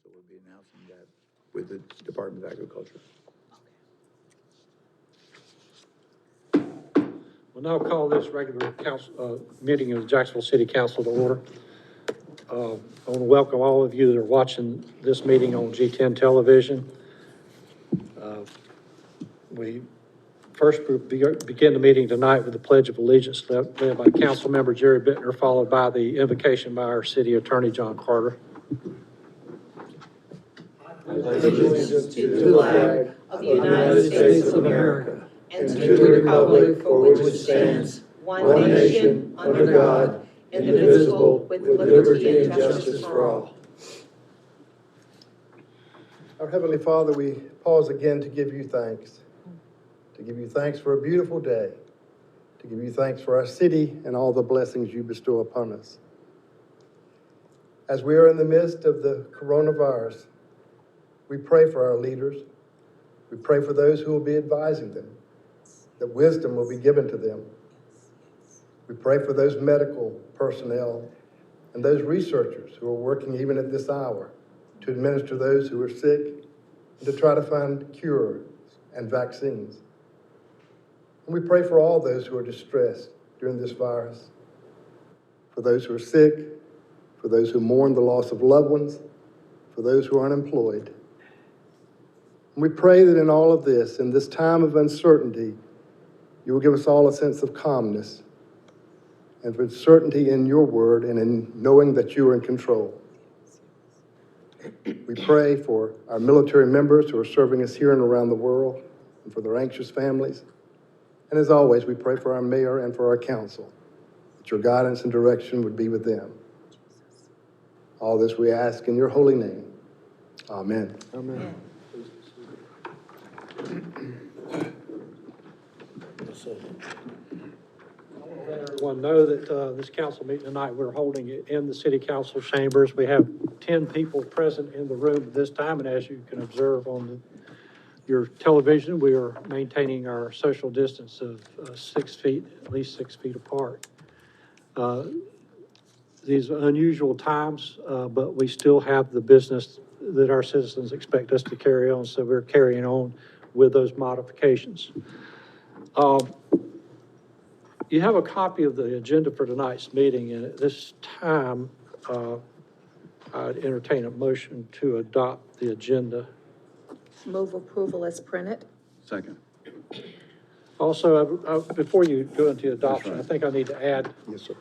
Council will be announcing that with the Department of Agriculture. We'll now call this regular council, meeting of the Jacksonville City Council to order. I want to welcome all of you that are watching this meeting on G10 television. We first begin the meeting tonight with the Pledge of Allegiance led by Council Member Jerry Bittner, followed by the invocation by our City Attorney John Carter. Allegiance to the flag of the United States of America and to the republic for which it stands, one nation, under God, indivisible, with liberty and justice for all. Our Heavenly Father, we pause again to give you thanks. To give you thanks for a beautiful day. To give you thanks for our city and all the blessings you bestow upon us. As we are in the midst of the coronavirus, we pray for our leaders. We pray for those who will be advising them, that wisdom will be given to them. We pray for those medical personnel and those researchers who are working even at this hour to administer those who are sick and to try to find cures and vaccines. And we pray for all those who are distressed during this virus, for those who are sick, for those who mourn the loss of loved ones, for those who are unemployed. And we pray that in all of this, in this time of uncertainty, you will give us all a sense of calmness and with certainty in your word and in knowing that you are in control. We pray for our military members who are serving us here and around the world and for their anxious families. And as always, we pray for our mayor and for our council, that your guidance and direction would be with them. All this we ask in your holy name. Amen. Amen. I want to let everyone know that this council meeting tonight, we're holding it in the City Council chambers. We have 10 people present in the room at this time, and as you can observe on your television, we are maintaining our social distance of 6 feet, at least 6 feet apart. These are unusual times, but we still have the business that our citizens expect us to carry on, so we're carrying on with those modifications. You have a copy of the agenda for tonight's meeting, and at this time, I'd entertain a motion to adopt the agenda. Move approval as printed. Second. Also, before you go into adoption, right. I think I need to add, Yes, sir.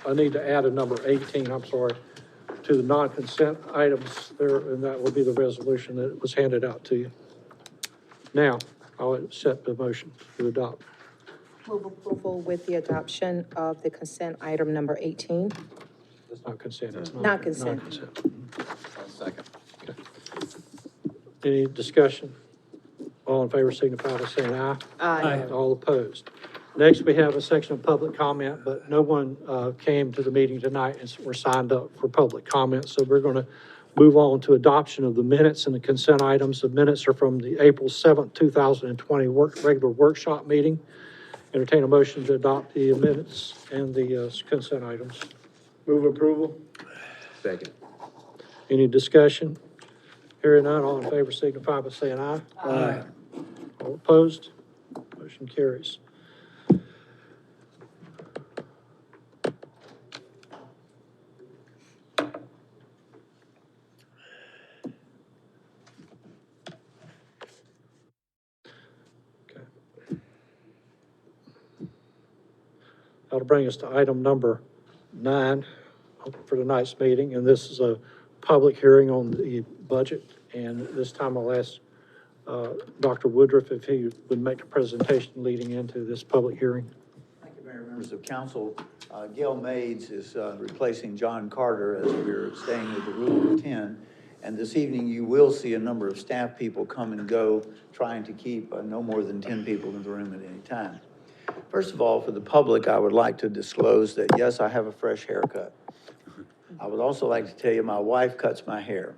I need to add a number 18, I'm sorry, to the non-consent items there, and that will be the resolution that was handed out to you. Now, I'll accept the motion to adopt. Move approval with the adoption of the consent item number 18. It's not consent, it's Not consent. non-consent. Second. Any discussion? All in favor signify by saying aye. Aye. All opposed. Next, we have a section of public comment, but no one came to the meeting tonight and were signed up for public comment. So we're going to move on to adoption of the minutes and the consent items. The minutes are from the April 7th, 2020 regular workshop meeting. Entertain a motion to adopt the minutes and the consent items. Move approval. Second. Any discussion? Hearing none, all in favor signify by saying aye. Aye. All opposed? Motion carries. Okay. That'll bring us to item number 9 for tonight's meeting, and this is a public hearing on the budget. And this time I'll ask Dr. Woodruff if he would make a presentation leading into this public hearing. Thank you, Mayor, members of council. Gail Mades is replacing John Carter as we're staying with the rule of 10. And this evening, you will see a number of staff people come and go, trying to keep no more than 10 people in the room at any time. First of all, for the public, I would like to disclose that, yes, I have a fresh haircut. I would also like to tell you my wife cuts my hair.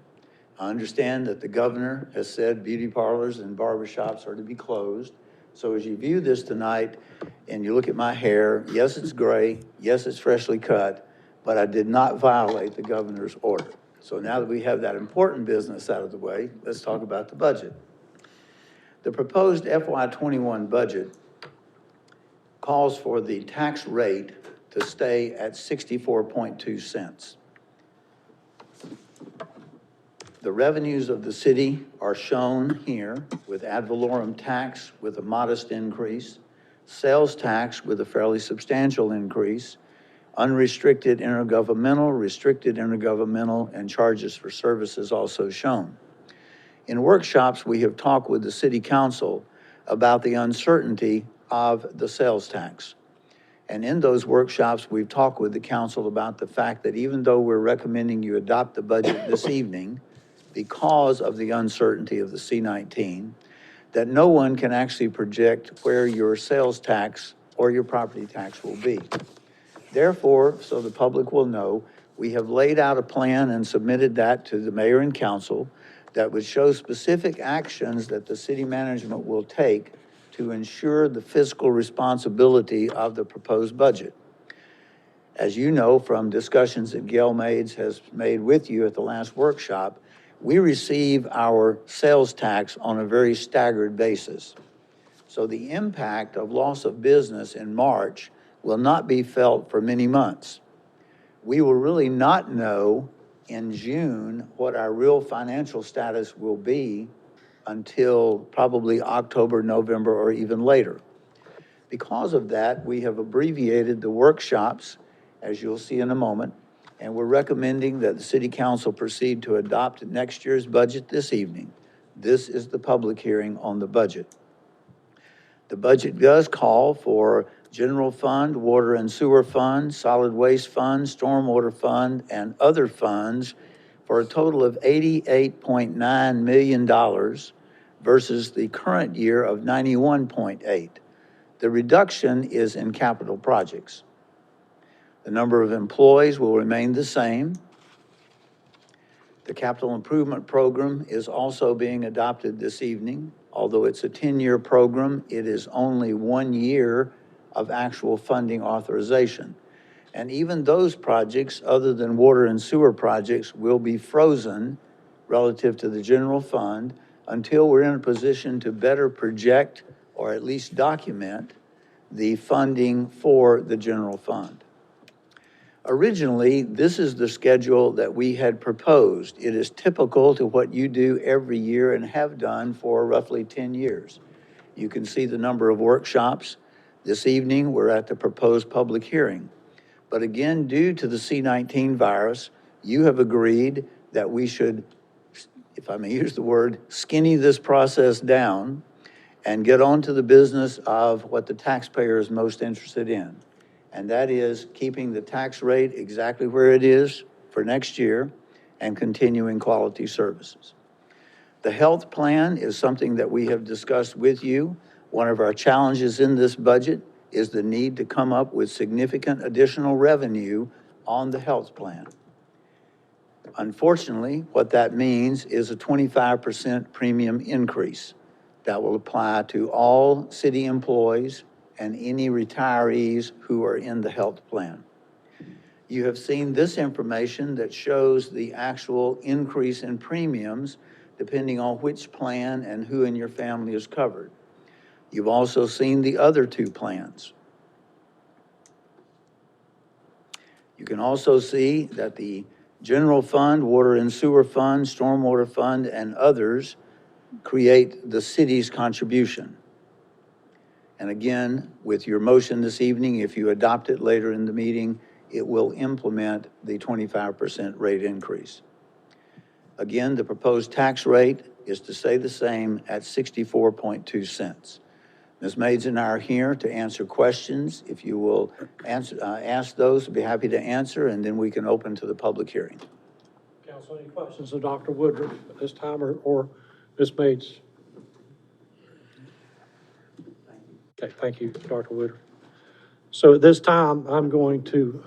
I understand that the governor has said beauty parlors and barbershops are to be closed. So as you view this tonight and you look at my hair, yes, it's gray, yes, it's freshly cut, but I did not violate the governor's order. So now that we have that important business out of the way, let's talk about the budget. The proposed FY '21 budget calls for the tax rate to stay at 64.2 cents. The revenues of the city are shown here with ad valorem tax with a modest increase, sales tax with a fairly substantial increase, unrestricted intergovernmental, restricted intergovernmental, and charges for services also shown. In workshops, we have talked with the City Council about the uncertainty of the sales tax. And in those workshops, we've talked with the council about the fact that even though we're recommending you adopt the budget this evening, because of the uncertainty of the C-19, that no one can actually project where your sales tax or your property tax will be. Therefore, so the public will know, we have laid out a plan and submitted that to the mayor and council that would show specific actions that the city management will take to ensure the fiscal responsibility of the proposed budget. As you know from discussions that Gail Mades has made with you at the last workshop, we receive our sales tax on a very staggered basis. So the impact of loss of business in March will not be felt for many months. We will really not know in June what our real financial status will be until probably October, November, or even later. Because of that, we have abbreviated the workshops, as you'll see in a moment, and we're recommending that the City Council proceed to adopt next year's budget this evening. This is the public hearing on the budget. The budget does call for general fund, water and sewer fund, solid waste fund, stormwater fund, and other funds for a total of $88.9 million versus the current year of 91.8. The reduction is in capital projects. The number of employees will remain the same. The capital improvement program is also being adopted this evening. Although it's a 10-year program, it is only 1 year of actual funding authorization. And even those projects, other than water and sewer projects, will be frozen relative to the general fund until we're in a position to better project or at least document the funding for the general fund. Originally, this is the schedule that we had proposed. It is typical to what you do every year and have done for roughly 10 years. You can see the number of workshops. This evening, we're at the proposed public hearing. But again, due to the C-19 virus, you have agreed that we should, if I may use the word, skinny this process down and get on to the business of what the taxpayer is most interested in. And that is keeping the tax rate exactly where it is for next year and continuing quality services. The health plan is something that we have discussed with you. One of our challenges in this budget is the need to come up with significant additional revenue on the health plan. Unfortunately, what that means is a 25% premium increase that will apply to all city employees and any retirees who are in the health plan. You have seen this information that shows the actual increase in premiums depending on which plan and who in your family is covered. You've also seen the other two plans. You can also see that the general fund, water and sewer fund, stormwater fund, and others create the city's contribution. And again, with your motion this evening, if you adopt it later in the meeting, it will implement the 25% rate increase. Again, the proposed tax rate is to stay the same at 64.2 cents. Ms. Mades and I are here to answer questions. If you will ask those, we'll be happy to answer, and then we can open to the public hearing. Council, any questions of Dr. Woodruff at this time or Ms. Mades? Okay, thank you, Dr. Woodruff. So at this time, I'm going to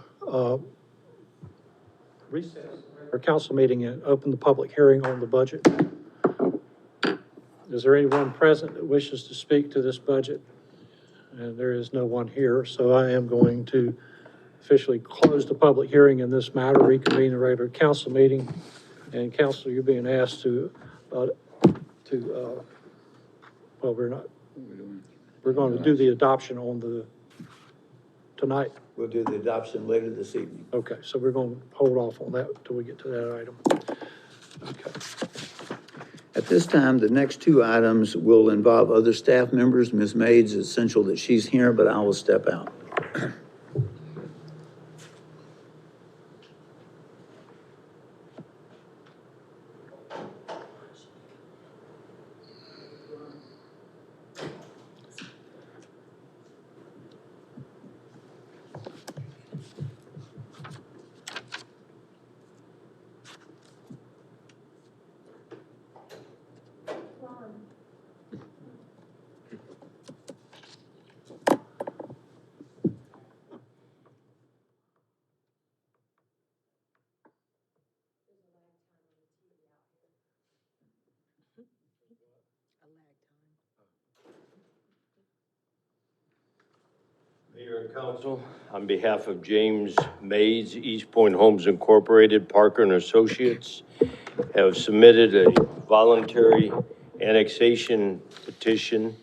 recess our council meeting and open the public hearing on the budget. Is there anyone present that wishes to speak to this budget? And there is no one here, so I am going to officially close the public hearing in this matter, reconvene the regular council meeting. And council, you're being asked to, well, we're going to do the adoption on tonight. We'll do the adoption later this evening. Okay, so we're going to hold off on that till we get to that item. Okay. At this time, the next two items will involve other staff members. Ms. Maids, it's essential that she's here, but I will step out. Mayor and Council, on behalf of James Mays, East Point Homes Incorporated, Parker and Associates, have submitted a voluntary annexation petition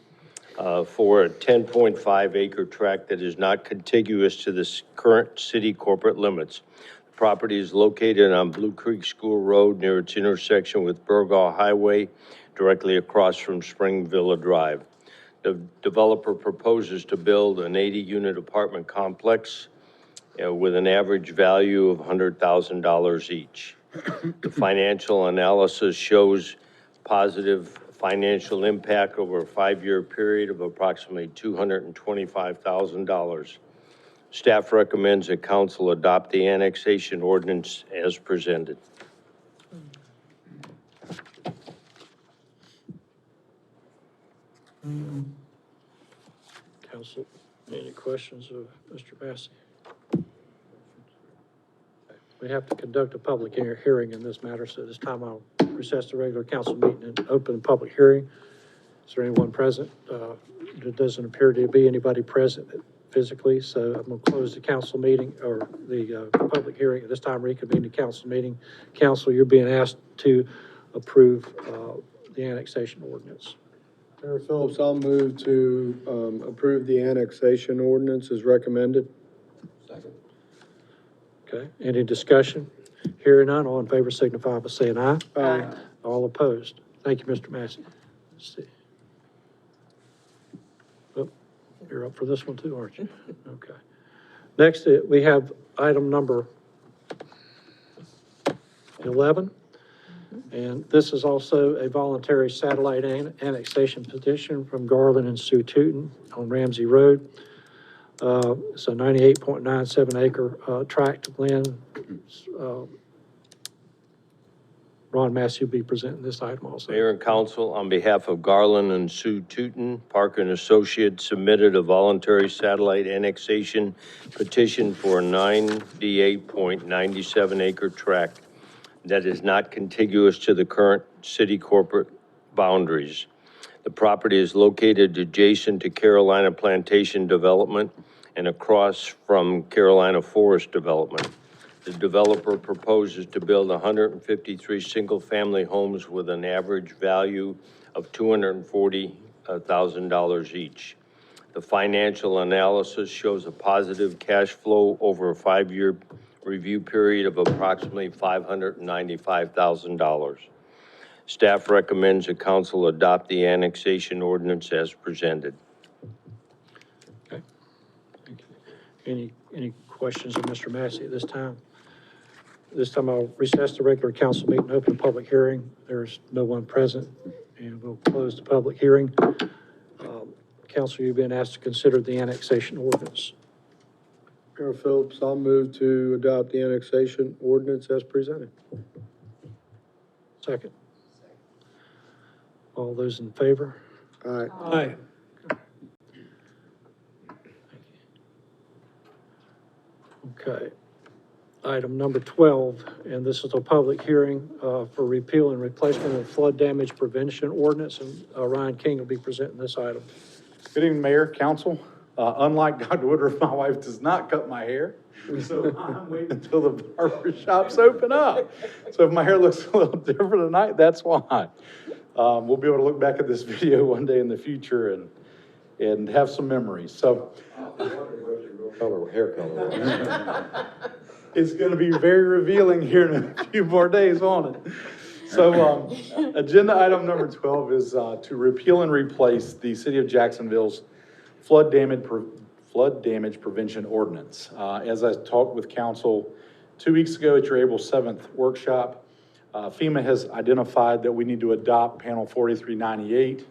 for a 10.5 acre tract that is not contiguous to the current city corporate limits. The property is located on Blue Creek School Road near its intersection with Burgaw Highway, directly across from Spring Villa Drive. The developer proposes to build an 80-unit apartment complex with an average value of $100,000 each. The financial analysis shows positive financial impact over a 5-year period of approximately $225,000. Staff recommends that council adopt the annexation ordinance as presented. Council, any questions of Mr. Massey? We have to conduct a public hearing in this matter, so this time I'll recess the regular council meeting and open the public hearing. Is there anyone present? There doesn't appear to be anybody present physically, so I'm going to close the council meeting, or the public hearing. At this time, reconvene the council meeting. Council, you're being asked to approve the annexation ordinance. Mayor Phillips, I'll move to approve the annexation ordinance as recommended. Second. Okay, any discussion? Hearing none, all in favor signify by saying aye. Aye. All opposed. Thank you, Mr. Massey. Let's see. Oh, you're up for this one too, aren't you? Okay. Next, we have item number 11. And this is also a voluntary satellite annexation petition from Garland and Sue Tootin on Ramsey Road. It's a 98.97 acre tract of land. Ron Massey will be presenting this item also. Mayor and Council, on behalf of Garland and Sue Tootin, Parker and Associates submitted a voluntary satellite annexation petition for a 98.97 acre tract that is not contiguous to the current city corporate boundaries. The property is located adjacent to Carolina Plantation Development and across from Carolina Forest Development. The developer proposes to build 153 single-family homes with an average value of $240,000 each. The financial analysis shows a positive cash flow over a 5-year review period of approximately $595,000. Staff recommends the council adopt the annexation ordinance as presented. Okay. Thank you. Any questions of Mr. Massey at this time? This time I'll recess the regular council meeting, open the public hearing. There's no one present, and we'll close the public hearing. Council, you've been asked to consider the annexation ordinance. Mayor Phillips, I'll move to adopt the annexation ordinance as presented. Second. All those in favor? Aye. Aye. Okay. Item number 12, and this is a public hearing for repeal and replacement of flood damage prevention ordinance, and Ryan King will be presenting this item. Good evening, Mayor, Council. Unlike Dr. Woodruff, my wife does not cut my hair, so I'm waiting until the barber shops open up. So if my hair looks a little different tonight, that's why. We'll be able to look back at this video one day in the future and have some memories, so. Hair color. It's gonna be very revealing here in a few more days, won't it? So, agenda item number 12 is, to repeal and replace the City of Jacksonville's flood damage prevention ordinance. As I talked with council 2 weeks ago at your April 7th workshop, FEMA has identified that we need to adopt panel 4398.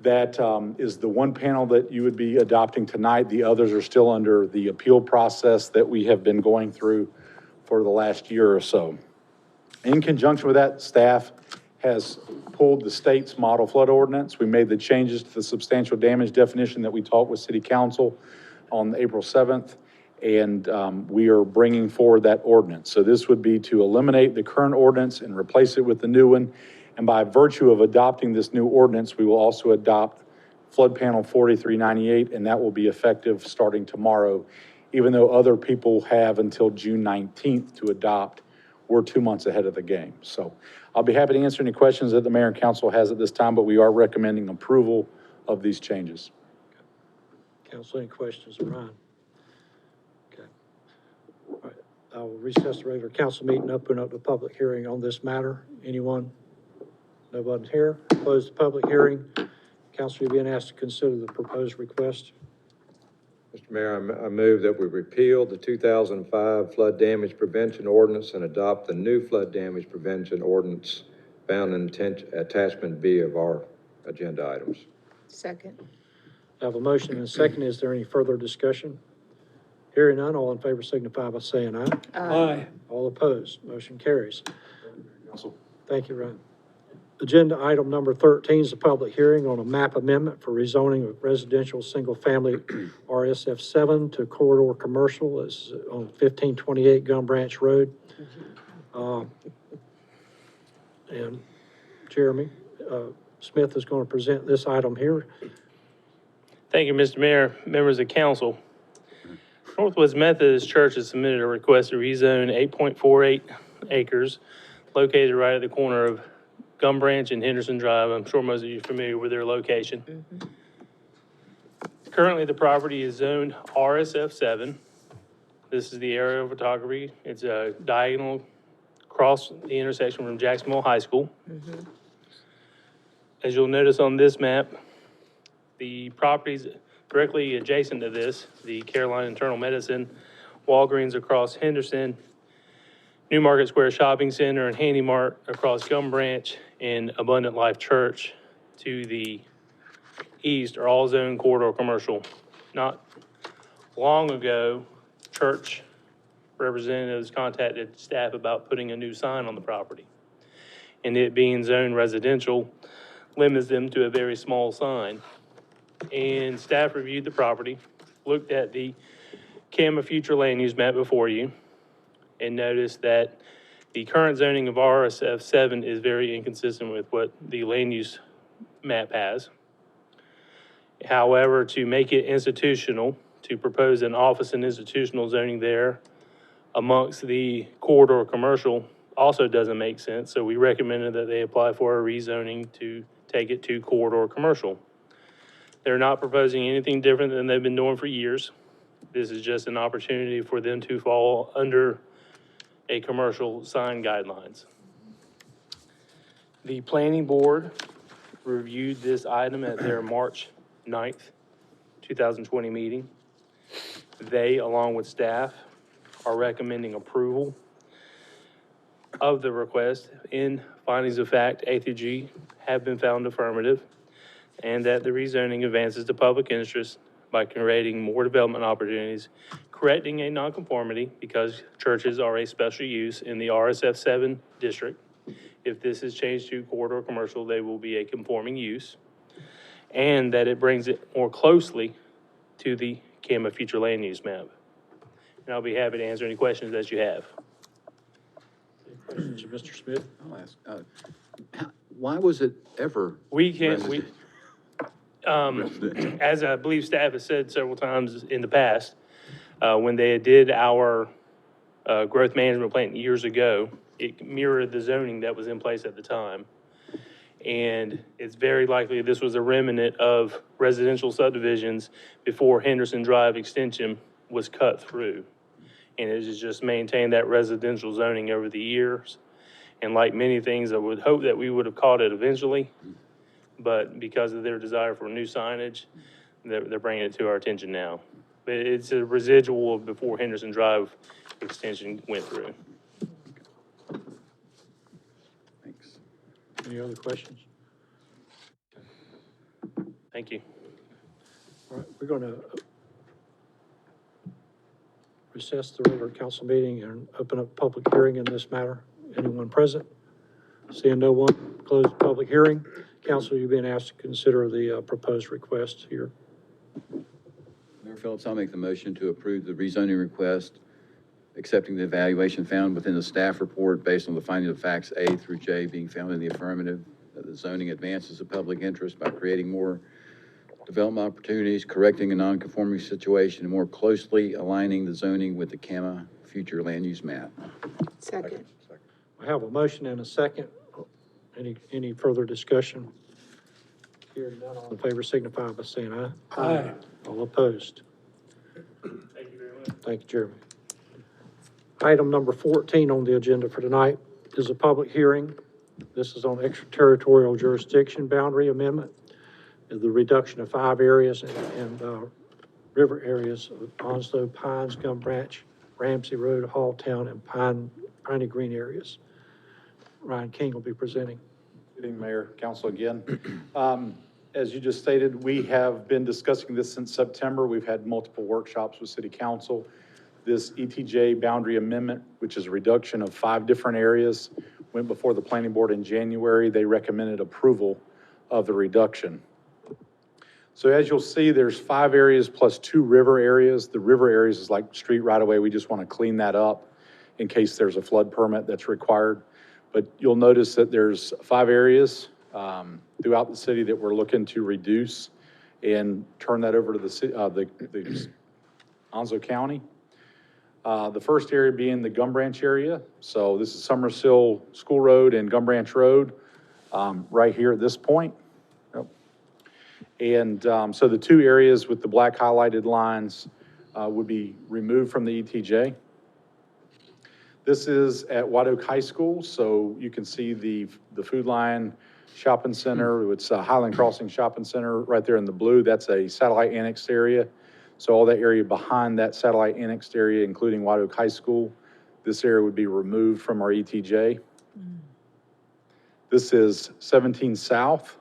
That is the one panel that you would be adopting tonight. The others are still under the appeal process that we have been going through for the last year or so. In conjunction with that, staff has pulled the state's model flood ordinance. We made the changes to the substantial damage definition that we talked with City Council on April 7th, and we are bringing forward that ordinance. So this would be to eliminate the current ordinance and replace it with the new one. And by virtue of adopting this new ordinance, we will also adopt Flood Panel 4398, and that will be effective starting tomorrow. Even though other people have until June 19th to adopt, we're 2 months ahead of the game. So I'll be happy to answer any questions that the mayor and council has at this time, but we are recommending approval of these changes. Council, any questions of Ryan? Okay. All right, I will recess the regular council meeting, open up the public hearing on this matter. Anyone? Nobody's here. Close the public hearing. Council, you're being asked to consider the proposed request. Mr. Mayor, I move that we repeal the 2005 flood damage prevention ordinance and adopt the new flood damage prevention ordinance found in attachment B of our agenda items. Second. I have a motion and a second. Is there any further discussion? Hearing none, all in favor signify by saying aye. Aye. All opposed, motion carries. Council. Thank you, Ryan. Agenda item number 13 is a public hearing on a map amendment for rezoning of residential single-family RSF 7 to corridor commercial. It's on 1528 Gum Branch Road. And Jeremy Smith is going to present this item here. Thank you, Mr. Mayor, members of council. Northwest Methodist Church has submitted a request to rezone 8.48 acres located right at the corner of Gum Branch and Henderson Drive. I'm sure most of you are familiar with their location. Currently, the property is zoned RSF 7. This is the aerial photography. It's a diagonal across the intersection from Jacksonville High School. As you'll notice on this map, the properties directly adjacent to this, the Carolina Internal Medicine, Walgreens across Henderson, New Market Square Shopping Center, and Handy Mart across Gum Branch, and Abundant Life Church to the east are all zoned corridor commercial. Not long ago, church representatives contacted staff about putting a new sign on the property. And it being zoned residential limits them to a very small sign. And staff reviewed the property, looked at the CAMA future land use map before you, and noticed that the current zoning of RSF 7 is very inconsistent with what the land use map has. However, to make it institutional, to propose an office and institutional zoning there amongst the corridor commercial also doesn't make sense. So we recommended that they apply for a rezoning to take it to corridor commercial. They're not proposing anything different than they've been doing for years. This is just an opportunity for them to fall under a commercial sign guidelines. The planning board reviewed this item at their March 9th, 2020 meeting. They, along with staff, are recommending approval of the request. In findings of fact, A through G have been found affirmative, and that the rezoning advances the public interest by creating more development opportunities, correcting a nonconformity because churches are a special use in the RSF 7 district. If this is changed to corridor commercial, they will be a conforming use, and that it brings it more closely to the CAMA future land use map. And I'll be happy to answer any questions that you have. Any questions of Mr. Smith? I'll ask, why was it ever? We can, As I believe staff has said several times in the past, when they did our growth management plan years ago, it mirrored the zoning that was in place at the time. And it's very likely this was a remnant of residential subdivisions before Henderson Drive extension was cut through. And it has just maintained that residential zoning over the years. And like many things, I would hope that we would have caught it eventually, but because of their desire for new signage, they're bringing it to our attention now. But it's a residual of before Henderson Drive extension went through. Thanks. Any other questions? Thank you. All right, we're going to recess the regular council meeting and open up public hearing in this matter. Anyone present? Seeing no one, close the public hearing. Council, you've been asked to consider the proposed request here. Mayor Phillips, I'll make the motion to approve the rezoning request, accepting the evaluation found within the staff report based on the finding of facts A through J being found in the affirmative, that the zoning advances the public interest by creating more development opportunities, correcting a non-conforming situation, and more closely aligning the zoning with the CAMA future land use map. Second. I have a motion and a second. Any further discussion? Hearing none, all in favor signify by saying aye. Aye. All opposed? Thank you very much. Thank you, Jeremy. Item number 14 on the agenda for tonight is a public hearing. This is on extraterritorial jurisdiction boundary amendment, the reduction of 5 areas and river areas of Onslow, Pines, Gum Branch, Ramsey Road, Halltown, and Piney Green areas. Ryan King will be presenting. Good evening, Mayor, Council again. As you just stated, we have been discussing this since September. We've had multiple workshops with City Council. This ETJ Boundary Amendment, which is a reduction of 5 different areas, went before the Planning Board in January. They recommended approval of the reduction. So as you'll see, there's 5 areas plus 2 river areas. The river areas is like street right away. We just want to clean that up in case there's a flood permit that's required. But you'll notice that there's 5 areas throughout the city that we're looking to reduce and turn that over to the Onslow County. The first area being the Gum Branch area. So this is Summersill School Road and Gum Branch Road, right here at this point. Yep. And so the 2 areas with the black highlighted lines would be removed from the ETJ. This is at White Oak High School, so you can see the Food Lion Shopping Center. It's a Highland Crossing Shopping Center right there in the blue. That's a satellite annexed area. So all that area behind that satellite annexed area, including White Oak High School, this area would be removed from our ETJ. This is 17 South.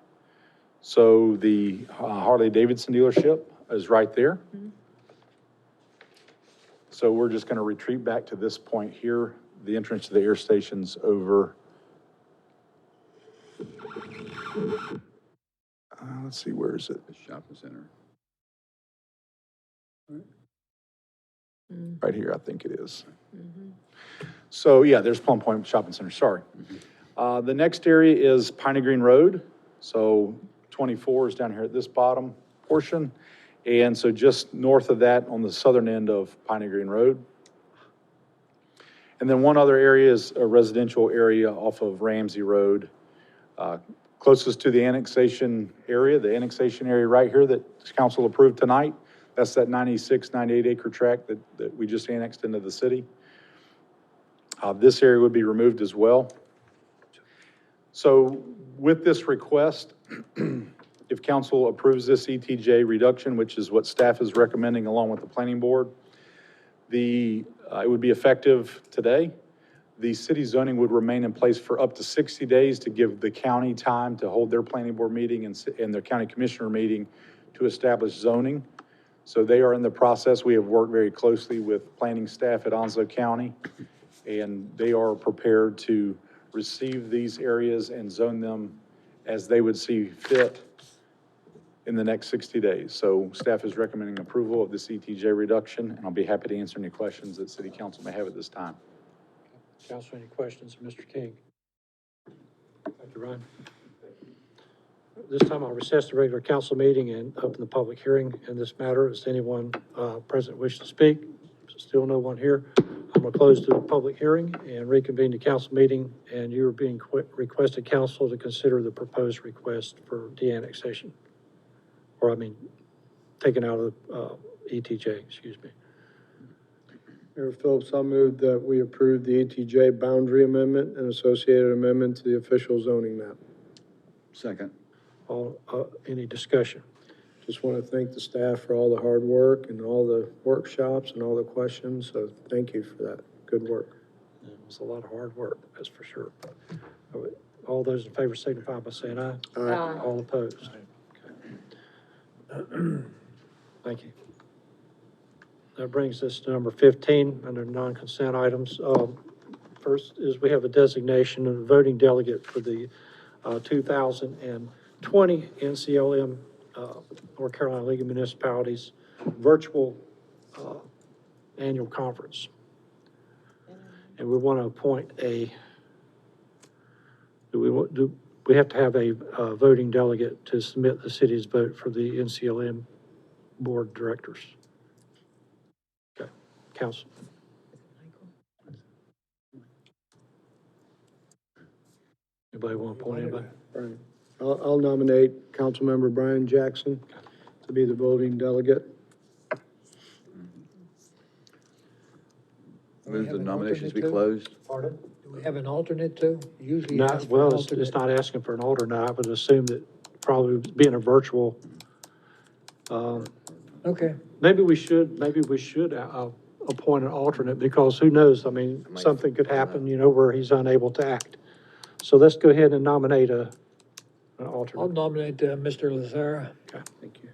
So the Harley-Davidson dealership is right there. So we're just going to retreat back to this point here. The entrance to the air station's over. Let's see, where is it? The shopping center. Right here, I think it is. So yeah, there's Plum Point Shopping Center, sorry. The next area is Piney Green Road. So 24 is down here at this bottom portion. And so just north of that on the southern end of Piney Green Road. And then one other area is a residential area off of Ramsey Road, closest to the annexation area right here that council approved tonight. That's that 96, 98 acre tract that we just annexed into the city. This area would be removed as well. So with this request, if council approves this ETJ reduction, which is what staff is recommending along with the planning board, it would be effective today. The city zoning would remain in place for up to 60 days to give the county time to hold their planning board meeting and their county commissioner meeting to establish zoning. So they are in the process. We have worked very closely with planning staff at Onslow County, and they are prepared to receive these areas and zone them as they would see fit in the next 60 days. So staff is recommending approval of this ETJ reduction, and I'll be happy to answer any questions that city council may have at this time. Council, any questions of Mr. King? Thank you, Ryan. this time I'll recess the regular council meeting and open the public hearing in this matter. Does anyone present wish to speak? Still no one here. I'm going to close the public hearing and reconvene the council meeting, and you are being requested, council, to consider the proposed request for de-annexation. Or, I mean, taken out of ETJ, excuse me. Mayor Phillips, I'll move that we approve the ETJ Boundary Amendment and associated amendment to the official zoning map. Second. Any discussion? Just want to thank the staff for all the hard work and all the workshops and all the questions, so thank you for that. Good work. It was a lot of hard work, that's for sure. All those in favor signify by saying aye. Aye. All opposed? Okay. Thank you. That brings us to number 15 under non-consent items. First is we have a designation of a voting delegate for the 2020 NCLM North Carolina League of Municipalities virtual annual conference. And we want to appoint we have to have a voting delegate to submit the city's vote for the NCLM board of directors. Okay, council. Anybody want to appoint anybody? Brian. I'll nominate Councilmember Brian Jackson to be the voting delegate. Move the nominations be closed. Pardon? Do we have an alternate too? Usually you Not, ask for an well, it's alternate. not asking for an alternate. I would assume that probably being a virtual, Okay, maybe we should appoint an alternate, because who knows? I mean, something could happen, you know, where he's unable to act. So let's go ahead and nominate an I'll alternate. nominate Mr. Lazara. Okay, thank you.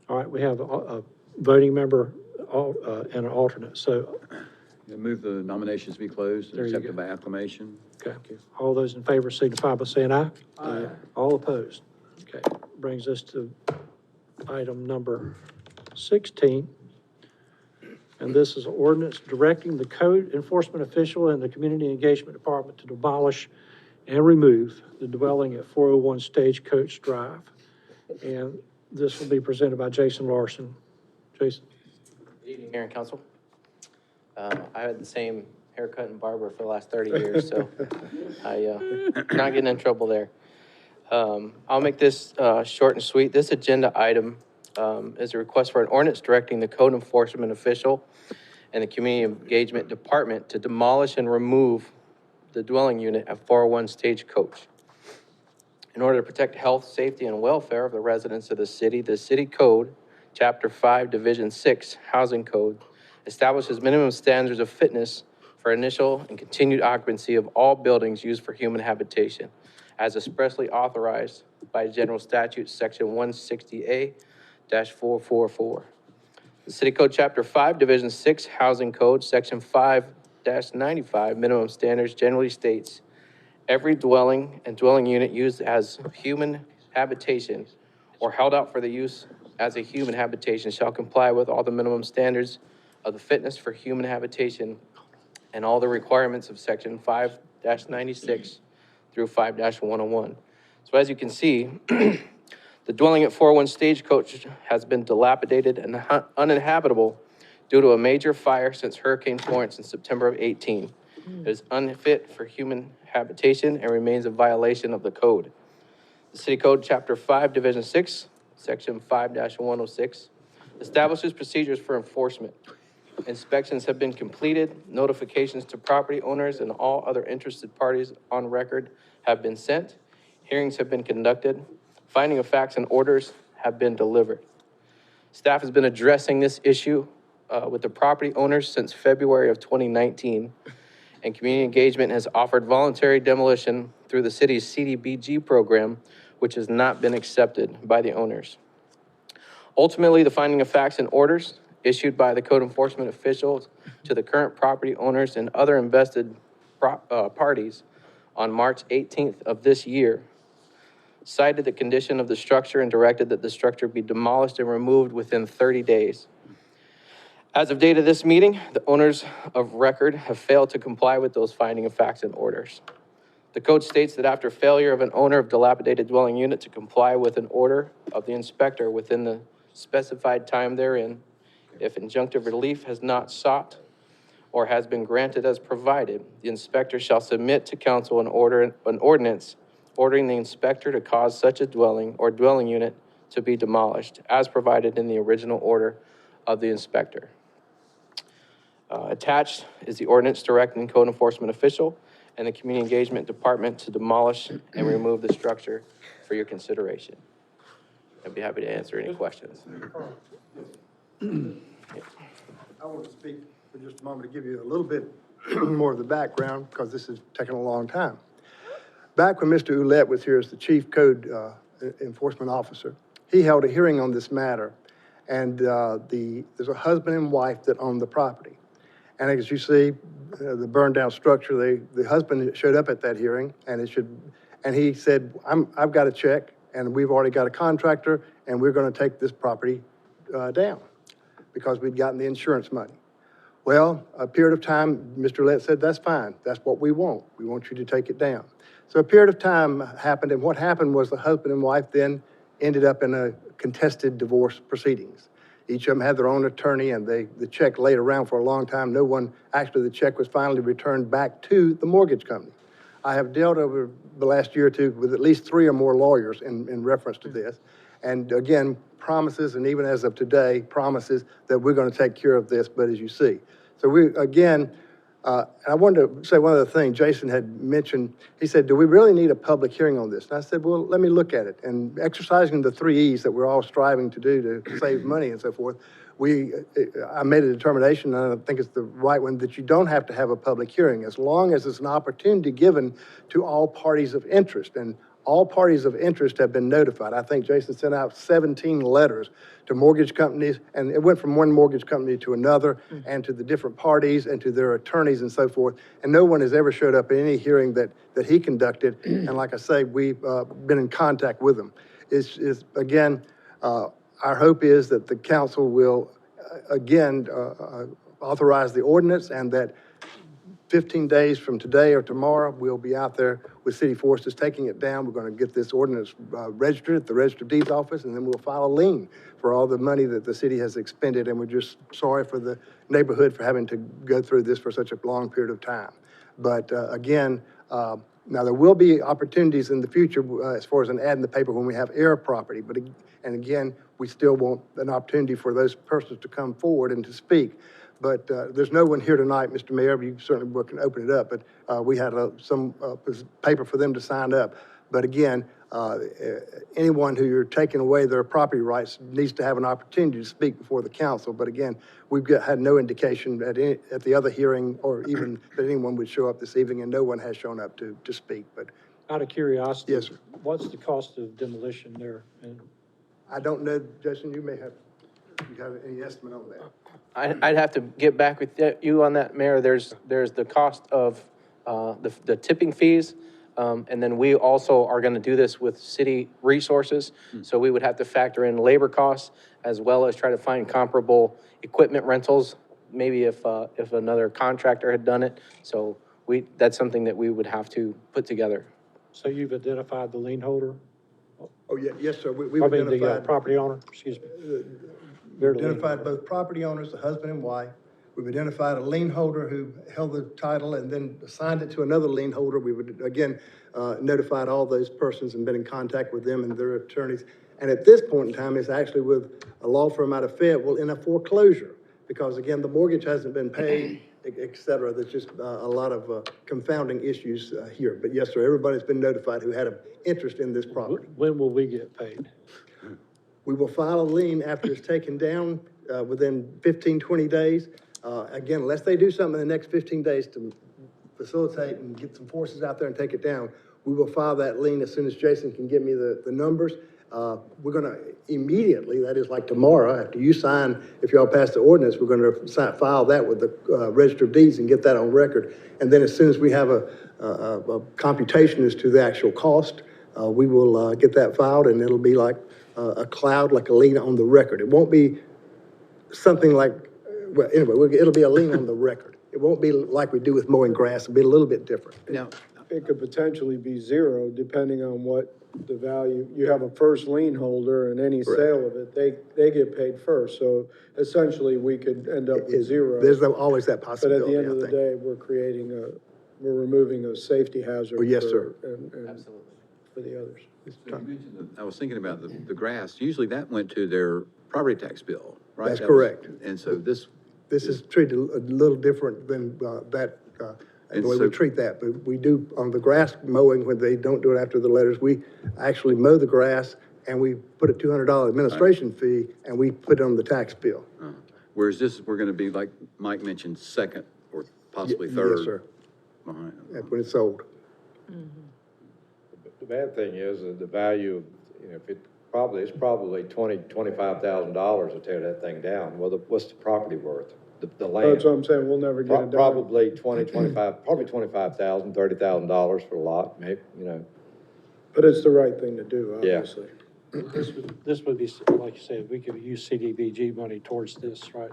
All right, we have a voting member and an alternate. So, Move the nominations be closed There and you accepted go. by acclamation. okay, all those in favor signify by saying aye. Aye. All opposed? Okay, brings us to item number 16. And this is an ordinance directing the code enforcement official and the community engagement department to demolish and remove the dwelling at 401 Stagecoach Drive. And this will be presented by Jason Larson. Jason? Good evening, Mayor and Council. I had the same haircut and barber for the last 30 years, so not getting in trouble there. I'll make this short and sweet. This agenda item is a request for an ordinance directing the code enforcement official and the community engagement department to demolish and remove the dwelling unit at 401 Stagecoach. In order to protect health, safety, and welfare of the residents of the city code, Chapter 5, Division 6, Housing Code, establishes minimum standards of fitness for initial and continued occupancy of all buildings used for human habitation, as expressly authorized by General Statute, Section 160A-444. The City Code, Chapter 5, Division 6, Housing Code, Section 5-95, Minimum Standards generally states, every dwelling and dwelling unit used as human habitation or held out for the use as a human habitation shall comply with all the minimum standards of the fitness for human habitation and all the requirements of Section 5-96 through 5-101. So as you can see, the dwelling at 401 Stagecoach has been dilapidated and uninhabitable due to a major fire since Hurricane Florence in September of 18. It is unfit for human habitation and remains a violation of the code. The City Code, Chapter 5, Division 6, Section 5-106, establishes procedures for enforcement. Inspections have been completed, notifications to property owners and all other interested parties on record have been sent, hearings have been conducted, finding of facts and orders have been delivered. Staff has been addressing this issue with the property owners since February of 2019, and community engagement has offered voluntary demolition through the city's CDBG program, which has not been accepted by the owners. Ultimately, the finding of facts and orders issued by the code enforcement officials to the current property owners and other invested parties on March 18th of this year cited the condition of the structure and directed that the structure be demolished and removed within 30 days. As of date of this meeting, the owners of record have failed to comply with those finding of facts and orders. The code states that after failure of an owner of dilapidated dwelling unit to comply with an order of the inspector within the specified time therein, if injunctive relief has not sought or has been granted as provided, the inspector shall submit to council an ordinance ordering the inspector to cause such a dwelling or dwelling unit to be demolished as provided in the original order of the inspector. Attached is the ordinance directing code enforcement official and the community engagement department to demolish and remove the structure for your consideration. I'd be happy to answer any questions. I want to speak for just a moment to give you a little bit more of the background, because this has taken a long time. Back when Mr. Ouellette was here as the chief code enforcement officer, he held a hearing on this matter, and there's a husband and wife that own the property. And as you see, the burned down structure, the husband showed up at that hearing, and he said, I've got a check, and we've already got a contractor, and we're going to take this property down because we'd gotten the insurance money. Well, a period of time, Mr. Ouellette said, that's fine. That's what we want. We want you to take it down. So a period of time happened, and what happened was the husband and wife then ended up in a contested divorce proceedings. Each of them had their own attorney, and the check laid around for a long time. The check was finally returned back to the mortgage company. I have dealt over the last year or two with at least 3 or more lawyers in reference to this. And again, promises, and even as of today, promises that we're going to take care of this, but as you see. So I wanted to say one other thing. Jason had mentioned, he said, do we really need a public hearing on this? And I said, well, let me look at it. And exercising the 3 E's that we're all striving to do to save money and so forth, I made a determination, and I think it's the right one, that you don't have to have a public hearing as long as it's an opportunity given to all parties of interest. And all parties of interest have been notified. I think Jason sent out 17 letters to mortgage companies, and it went from one mortgage company to another, and to the different parties and to their attorneys and so forth. And no one has ever showed up at any hearing that he conducted. And like I say, we've been in contact with them. Again, our hope is that the council will, again, authorize the ordinance, and that 15 days from today or tomorrow, we'll be out there with city foresters taking it down. We're going to get this ordinance registered at the Register of Deeds office, and then we'll file a lien for all the money that the city has expended. And we're just sorry for the neighborhood for having to go through this for such a long period of time. But again, now there will be opportunities in the future as far as an ad in the paper when we have air property. And again, we still want an opportunity for those persons to come forward and to speak. But there's no one here tonight, Mr. Mayor. You certainly can open it up, but we had some paper for them to sign up. But again, anyone who you're taking away their property rights needs to have an opportunity to speak before the council. But again, had no indication at the other hearing, or even that anyone would show up this evening, and no one has shown up to speak. But Out of curiosity. Yes, sir. What's the cost of demolition there? And I don't know, Jason, you have any estimate on that? I'd have to get back with you on that, Mayor. There's the cost of the tipping fees, and then we also are going to do this with city resources. So we would have to factor in labor costs as well as try to find comparable equipment rentals, maybe if another contractor had done it. So that's something that we would have to put together. So you've identified the lien holder? Oh, yeah, yes, sir. We've I mean, identified. the property owner, excuse me. We've identified both property owners, the husband and wife. We've identified a lien holder who held the title and then assigned it to another lien holder. We would, again, notified all those persons and been in contact with them and their attorneys. And at this point in time, it's actually with a law firm out of Fayetteville in a foreclosure, because again, the mortgage hasn't been paid, et cetera. There's just a lot of confounding issues here. But yes, sir, everybody's been notified who had an interest in this property. When will we get paid? We will file a lien after it's taken down within 15, 20 days. Again, unless they do something in the next 15 days to facilitate and get some forces out there and take it down, we will file that lien as soon as Jason can give me the numbers. We're going to immediately, that is like tomorrow, after you sign, if y'all pass the ordinance, we're going to file that with the Register of Deeds and get that on record. And then as soon as we have a computation as to the actual cost, we will get that filed, and it'll be like a cloud, like a lien on the record. It won't be something like, well, anyway, it'll be a lien on the record. It won't be like we do with mowing grass. It'll be a little bit different. Now, it could potentially be zero, depending on what the value, you have a first lien holder, and any sale of it, they get paid first, so essentially, we could end up with zero. There's always that But at possibility, the end I of the think. day, we're removing a safety hazard. Oh, yes, for- sir. And Absolutely. for the others. I was thinking about the grass, usually that went to their property tax bill, right? That's That was- correct. And so this, This is treated a little different than, the And way we so- treat that, but we do, on the grass mowing, when they don't do it after the letters, we actually mow the grass, and we put a $200 administration fee, and we put it on the tax bill. whereas this, we're gonna be, like Mike mentioned, second or possibly third. Yes, sir, Behind. when it's sold. The bad thing is that the value, you know, if it's probably $25,000 to tear that thing down. Well, what's the property worth? The land? That's what I'm saying, we'll never get it done. Probably 25, probably $25,000, $30,000 for a lot, maybe, you know. But it's the right thing to do, Yeah. obviously. This would be, like you said, we could use CDBG money towards this, right?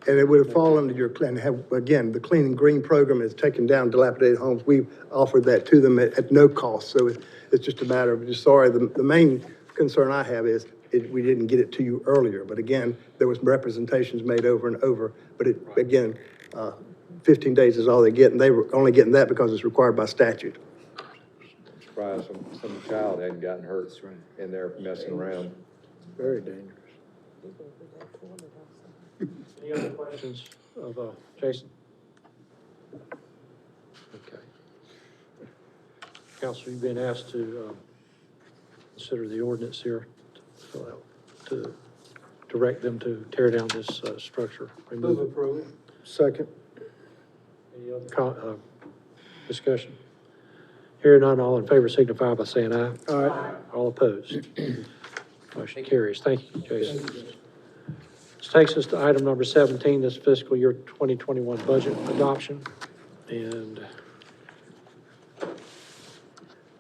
And it would have fallen under your, and have, again, the Clean and Green program is taking down dilapidated homes. We've offered that to them at no cost, so it's just a matter of, just sorry, the main concern I have is we didn't get it to you earlier, but again, there was representations made over and over, but again, 15 days is all they get, and they were only getting that because it's required by statute. Surprised some child hadn't gotten hurt in there messing around. Very dangerous. Any other questions of, Jason? Okay. Counselor, you've been asked to, consider the ordinance here, to direct them to tear down this, structure. Remove it. Second. Any other discussion? Hearing none, all in favor signify by saying aye. Aye. All opposed. Motion carries. Thank you, Jason. This takes us to item number 17, this fiscal year 2021 budget adoption. And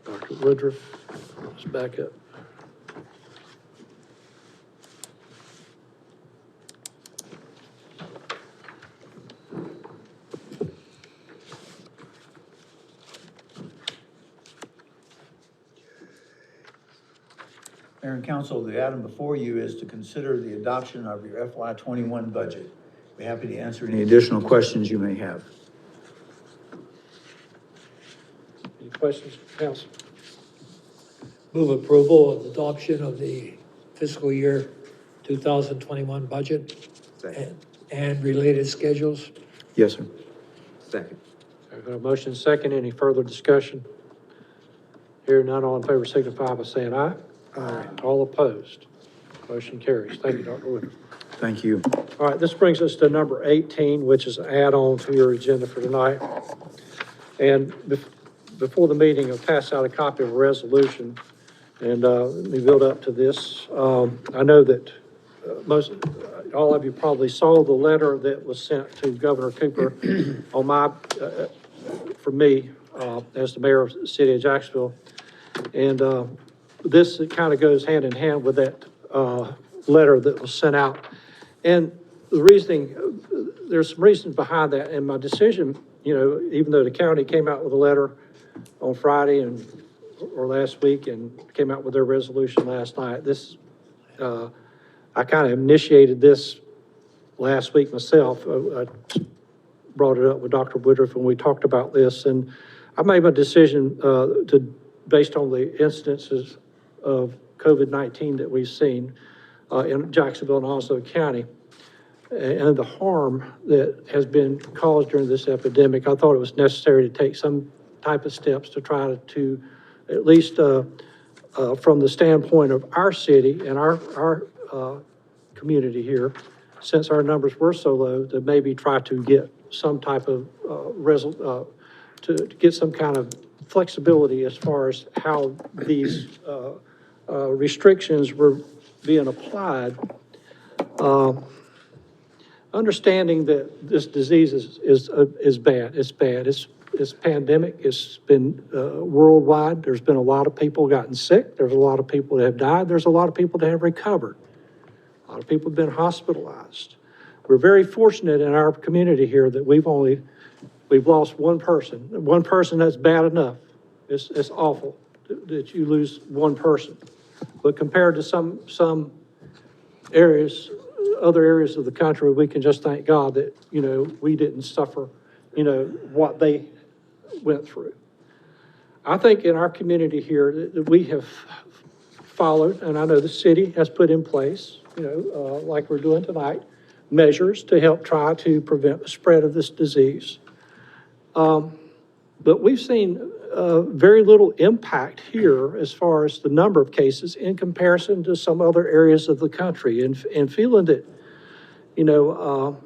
Dr. Woodruff, let's back up. Mayor and Council, the item before you is to consider the adoption of your FY '21 budget. Be happy to answer any additional questions you may have. Any questions, council? Move approval of adoption of the fiscal year 2021 budget and related schedules. Yes, sir. Second. I've got a motion second. Any further discussion? Hearing none, all in favor signify by saying aye. Aye. All opposed. Motion carries. Thank you, Dr. Woodruff. Thank you. All right, this brings us to number 18, which is an add-on to your agenda for tonight. And before the meeting, I'll pass out a copy of a resolution, and let me build up to this. I know that all of you probably saw the letter that was sent to Governor Cooper on from me, as the mayor of the city of Jacksonville. And this kind of goes hand in hand with that letter that was sent out. And the reasoning, there's some reasons behind that, and my decision, you know, even though the county came out with a letter on Friday or last week and came out with their resolution last night, I kind of initiated this last week myself. I brought it up with Dr. Woodruff when we talked about this, and I made my decision based on the incidences of COVID-19 that we've seen in Jacksonville and also County, and the harm that has been caused during this epidemic. I thought it was necessary to take some type of steps to try to at least from the standpoint of our city and our community here, since our numbers were so low, to maybe try to get some type of to get some kind of flexibility as far as how these restrictions were being applied. Understanding that this disease is bad. It's bad. It's pandemic. It's been worldwide. There's been a lot of people gotten sick. There's a lot of people that have died. There's a lot of people that have recovered. A lot of people have been hospitalized. We're very fortunate in our community here that we've lost one person that's bad enough. It's awful that you lose one person. But compared to some areas, other areas of the country, we can just thank God that, you know, we didn't suffer, you know, what they went through. I think in our community here that we have followed, and I know the city has put in place, you know, like we're doing tonight, measures to help try to prevent the spread of this disease. But we've seen very little impact here as far as the number of cases in comparison to some other areas of the country, and feeling that, you know,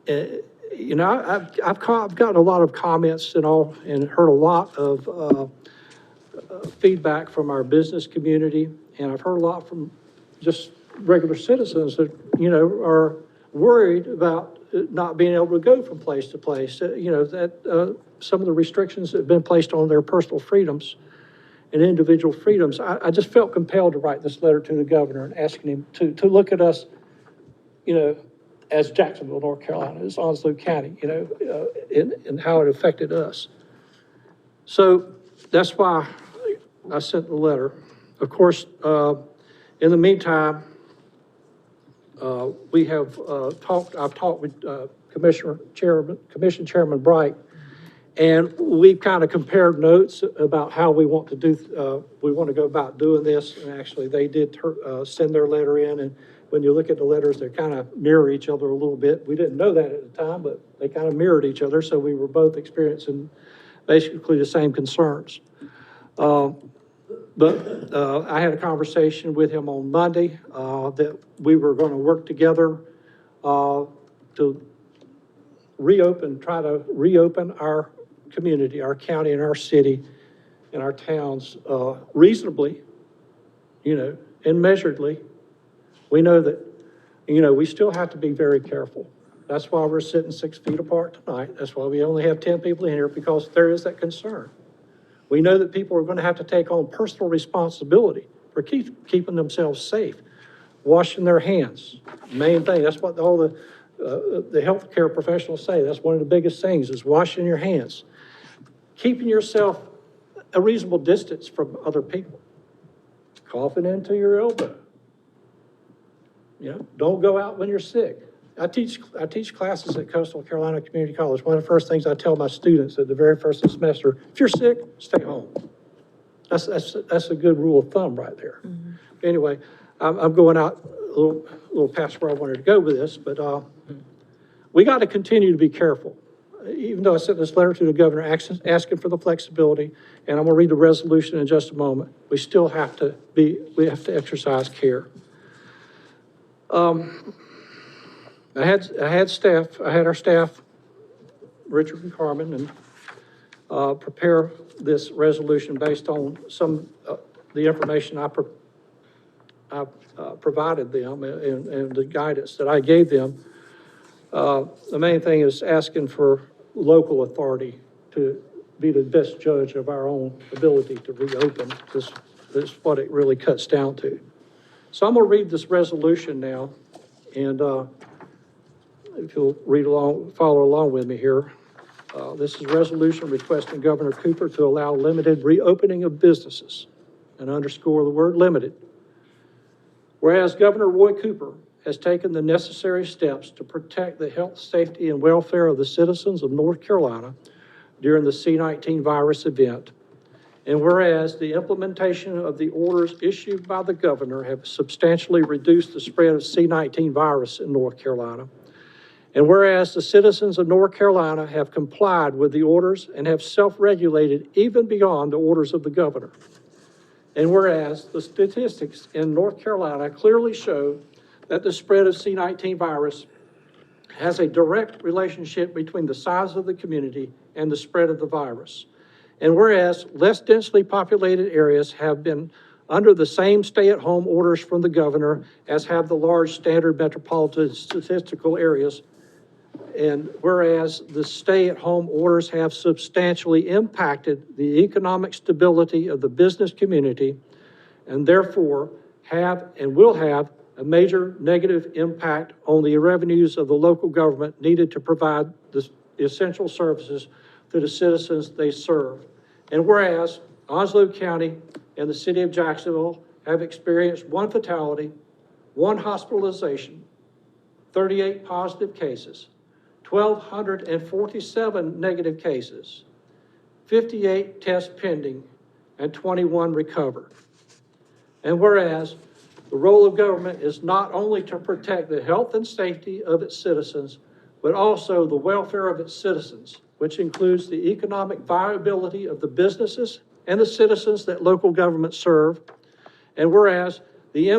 I've gotten a lot of comments and all, and heard a lot of feedback from our business community, and I've heard a lot from just regular citizens that, you know, are worried about not being able to go from place to place. You know, that some of the restrictions that have been placed on their personal freedoms and individual freedoms. I just felt compelled to write this letter to the governor and asking him to look at us, you know, as Jacksonville, North Carolina, as Onslow County, you know, and how it affected us. So that's why I sent the letter. Of course, in the meantime, we have I've talked with Commission Chairman Bright, and we've kind of compared notes about how we want to do, we want to go about doing this. And actually, they did send their letter in, and when you look at the letters, they kind of mirror each other a little bit. We didn't know that at the time, but they kind of mirrored each other, so we were both experiencing basically the same concerns. But I had a conversation with him on Monday that we were going to work together to try to reopen our community, our county, and our city, and our towns reasonably, you know, and measuredly. We know that, you know, we still have to be very careful. That's why we're sitting 6 feet apart tonight. That's why we only have 10 people in here, because there is that concern. We know that people are going to have to take on personal responsibility for keeping themselves safe, washing their hands. Main thing, that's what all the healthcare professionals say. That's one of the biggest things, is washing your hands. Keeping yourself a reasonable distance from other people. Coughing into your elbow. You know, don't go out when you're sick. I teach classes at Coastal Carolina Community College. One of the first things I tell my students at the very first semester, if you're sick, stay home. That's a good rule of thumb right there. Mm-hmm. Anyway, I'm going out a little past where I wanted to go with this, but we got to continue to be careful. Even though I sent this letter to the governor asking for the flexibility, and I'm going to read the resolution in just a moment, we still have to exercise care. I had our staff, Richard and Carmen, and prepare this resolution based on some the information I provided them and the guidance that I gave them. The main thing is asking for local authority to be the best judge of our own ability to reopen. This is what it really cuts down to. So I'm going to read this resolution now, and if you'll follow along with me here. This is a resolution requesting Governor Cooper to allow limited reopening of businesses, and underscore the word limited. Whereas Governor Roy Cooper has taken the necessary steps to protect the health, safety, and welfare of the citizens of North Carolina during the C-19 virus event, and whereas the implementation of the orders issued by the governor have substantially reduced the spread of C-19 virus in North Carolina, and whereas the citizens of North Carolina have complied with the orders and have self-regulated even beyond the orders of the governor, and whereas the statistics in North Carolina clearly show that the spread of C-19 virus has a direct relationship between the size of the community and the spread of the virus, and whereas less densely populated areas have been under the same stay-at-home orders from the governor as have the large standard metropolitan statistical areas, and whereas the stay-at-home orders have substantially impacted the economic stability of the business community, and therefore have and will have a major negative impact on the revenues of the local government needed to provide the essential services to the citizens they serve. And whereas Onslow County and the city of Jacksonville have experienced 1 fatality, 1 hospitalization, 38 positive cases, 1,247 negative cases, 58 tests pending, and 21 recovered. And whereas the role of government is not only to protect the health and safety of its citizens, but also the welfare of its citizens, which includes the economic viability of the businesses and the citizens that local governments serve. And whereas the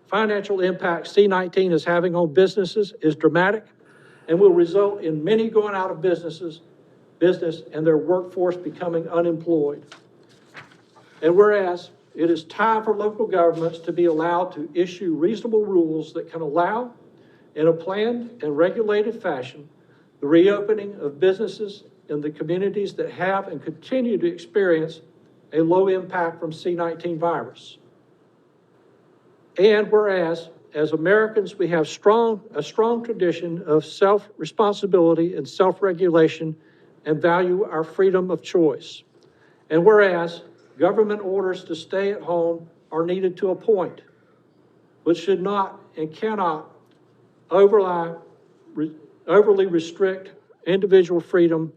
financial impact C-19 is having on businesses is dramatic and will result in many going out of business and their workforce becoming unemployed. And whereas it is time for local governments to be allowed to issue reasonable rules that can allow, in a planned and regulated fashion, the reopening of businesses in the communities that have and continue to experience a low impact from C-19 virus. And whereas, as Americans, we have a strong tradition of self-responsibility and self-regulation and value our freedom of choice. And whereas government orders to stay at home are needed to a point, which should not and cannot overly restrict individual freedom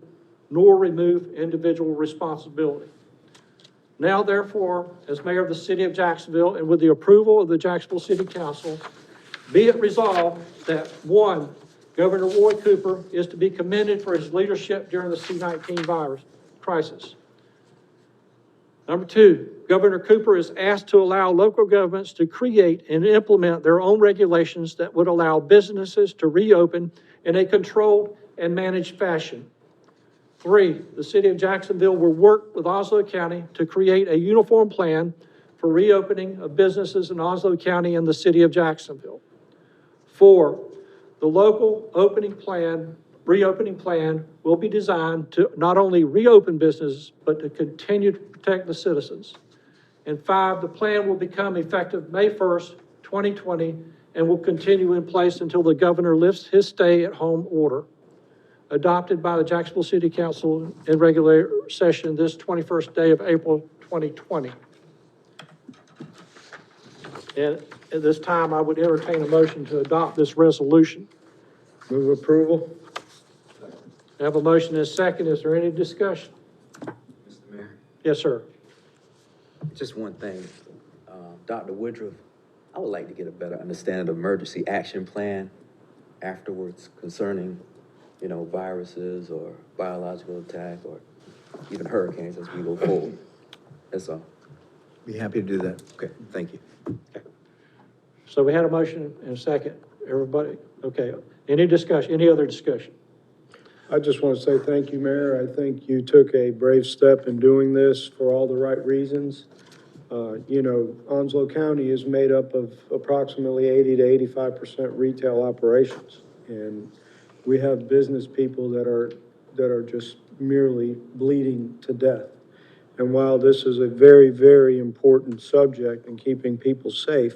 nor remove individual responsibility. Now, therefore, as mayor of the city of Jacksonville and with the approval of the Jacksonville City Council, be it resolved that 1, Governor Roy Cooper is to be commended for his leadership during the C-19 virus crisis. Number 2, Governor Cooper is asked to allow local governments to create and implement their own regulations that would allow businesses to reopen in a controlled and managed fashion. 3, the city of Jacksonville will work with Onslow County to create a uniform plan for reopening of businesses in Onslow County and the city of Jacksonville. 4, the local reopening plan will be designed to not only reopen businesses, but to continue to protect the citizens. And 5, the plan will become effective May 1st, 2020, and will continue in place until the governor lifts his stay-at-home order, adopted by the Jacksonville City Council in regular session this 21st day of April 2020. And at this time, I would entertain a motion to adopt this resolution. Move approval? I have a motion and a second. Is there any discussion? Mr. Mayor, Yes, sir. just one thing. Dr. Woodruff, I would like to get a better understanding of the emergency action plan afterwards concerning, viruses or biological attack or even hurricanes as we go forward. That's all. Be happy to do that. Okay, thank you. So we had a motion and a second. Everybody, okay. Any discussion, any other discussion? I just want to say thank you, Mayor. I think you took a brave step in doing this for all the right reasons. Onslow County is made up of approximately 80 to 85% retail operations. And we have business people that are just merely bleeding to death. And while this is a very, very important subject in keeping people safe,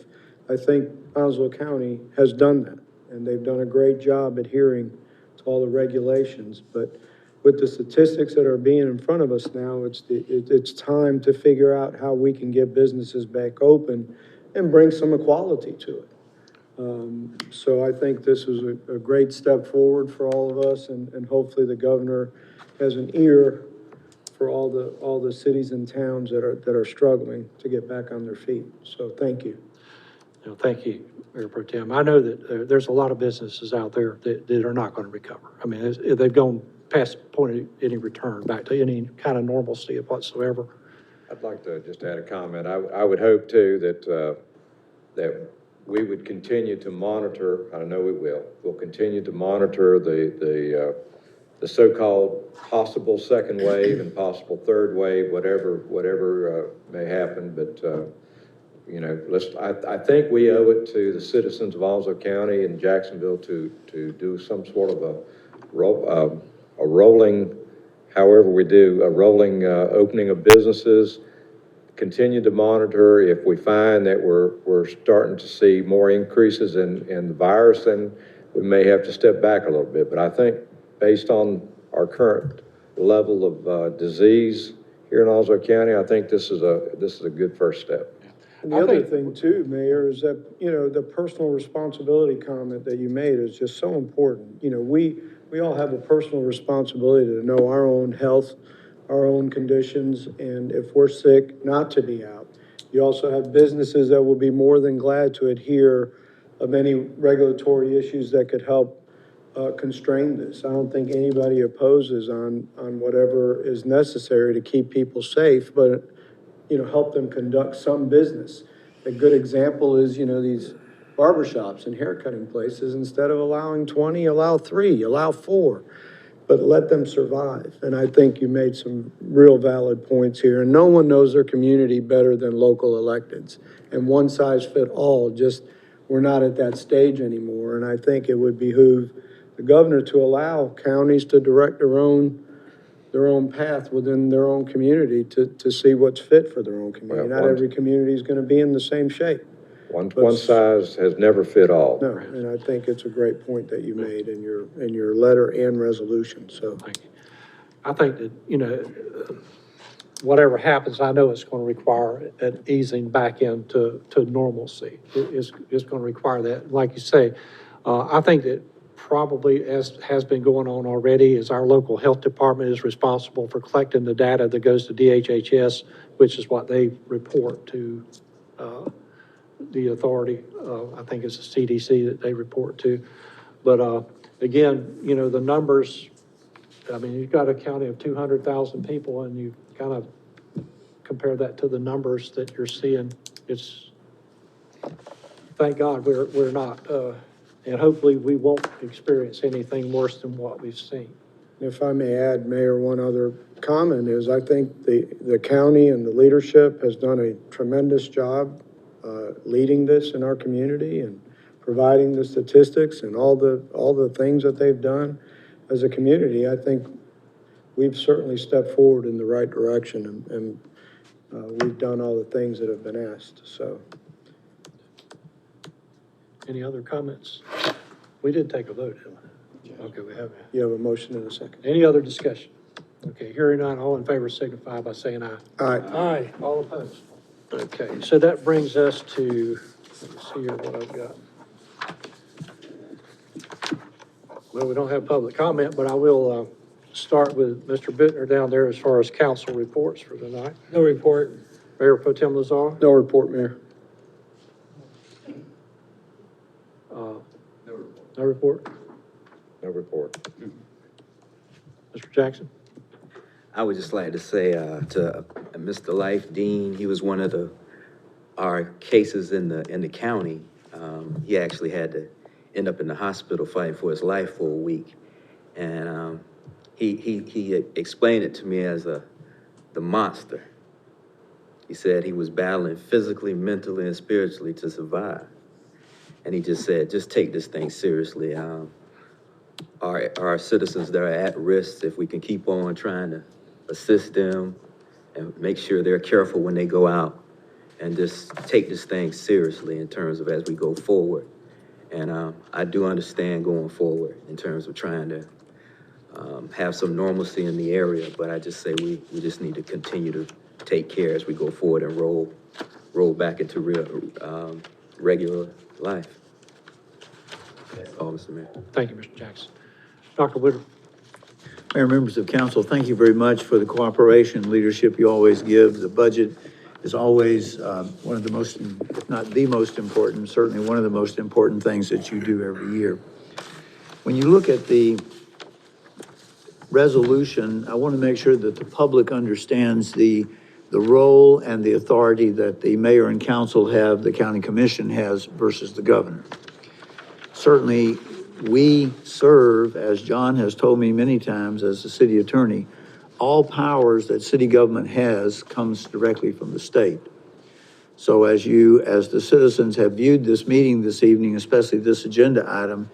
I think Onslow County has done that. And they've done a great job adhering to all the regulations. But with the statistics that are being in front of us now, it's time to figure out how we can get businesses back open and bring some equality to it. So I think this is a great step forward for all of us, and hopefully the governor has an ear for all the cities and towns that are struggling to get back on their feet. So thank you. Thank you, Mayor Pro Tem. I know that there's a lot of businesses out there that are not going to recover. I mean, they've gone past the point of any return back to any kind of normalcy whatsoever. I'd like to just add a comment. I would hope too that we would continue to monitor, I know we will, we'll continue to monitor the so-called possible second wave and possible third wave, whatever may happen, but I think we owe it to the citizens of Onslow County and Jacksonville to do some sort of a rolling, however we do, a rolling opening of businesses, continue to monitor. If we find that we're starting to see more increases in the virus, then we may have to step back a little bit. But I think based on our current level of disease here in Onslow County. I think this is a good first step. And the other thing too, Mayor, is that, you know, the personal responsibility comment that you made is just so important. You know, we all have a personal responsibility to know our own health, our own conditions, and if we're sick, not to be out. You also have businesses that will be more than glad to adhere of any regulatory issues that could help constrain this. I don't think anybody opposes on whatever is necessary to keep people safe, but, you know, help them conduct some business. A good example is, you know, these barbershops and haircutting places, instead of allowing 20, allow 3, allow 4, but let them survive. And I think you made some real valid points here. And no one knows their community better than local electeds. And one size fit all, just, we're not at that stage anymore. And I think it would behoove the governor to allow counties to direct their own path within their own community to see what's fit for their own community. Well, Not every community is going to be in the same shape. One size has never fit all. No, and I think it's a great point that you made in your letter and resolution, so. Thank you. I think that, you know, whatever happens, I know it's going to require an easing back into normalcy. It's going to require that. Like you say, I think that probably, as has been going on already, is our local health department is responsible for collecting the data that goes to DHHS, which is what they report to the authority. I think it's the CDC that they report to. But again, you know, the numbers, I mean, you've got a county of 200,000 people and you kind of compare that to the numbers that you're seeing. It's, thank God we're not, and hopefully we won't experience anything worse than what we've seen. If I may add, Mayor, one other comment is I think the county and the leadership has done a tremendous job leading this in our community and providing the statistics and all the things that they've done as a community. I think we've certainly stepped forward in the right direction and we've done all the things that have been asked, so. Any other comments? We did take a vote, didn't we? Okay, we have. You have a motion in a second. Any other discussion? Okay, hearing none, all in favor signify by saying aye. Aye. Aye. All opposed? Okay, so that brings us to, let's see here what I've got. Well, we don't have public comment, but I will start with Mr. Bittner down there as far as council reports for tonight. No report. Mayor Pro Tem Lazar? No report, Mayor. No report? No report. Mr. Jackson? I would just like to say to Mr. Life Dean, he was one of our cases in the county. He actually had to end up in the hospital fighting for his life for a week. And he explained it to me as the monster. He said he was battling physically, mentally, and spiritually to survive. And he just said, just take this thing seriously. Our citizens that are at risk, if we can keep on trying to assist them and make sure they're careful when they go out and just take this thing seriously in terms of as we go forward. And I do understand going forward in terms of trying to have some normalcy in the area, but I just say we just need to continue to take care as we go forward and roll back into real regular life. That's all, Mr. Mayor. Thank you, Mr. Jackson. Dr. Woodruff? Mayor, members of council, thank you very much for the cooperation and leadership you always give. The budget is always one of the most, if not the most important, certainly one of the most important things that you do every year. When you look at the resolution, I want to make sure that the public understands the role and the authority that the mayor and council have, the county commission has versus the governor. Certainly, we serve, as John has told me many times as the city attorney, all powers that city government has comes directly from the state. So as the citizens have viewed this meeting this evening, especially this agenda item,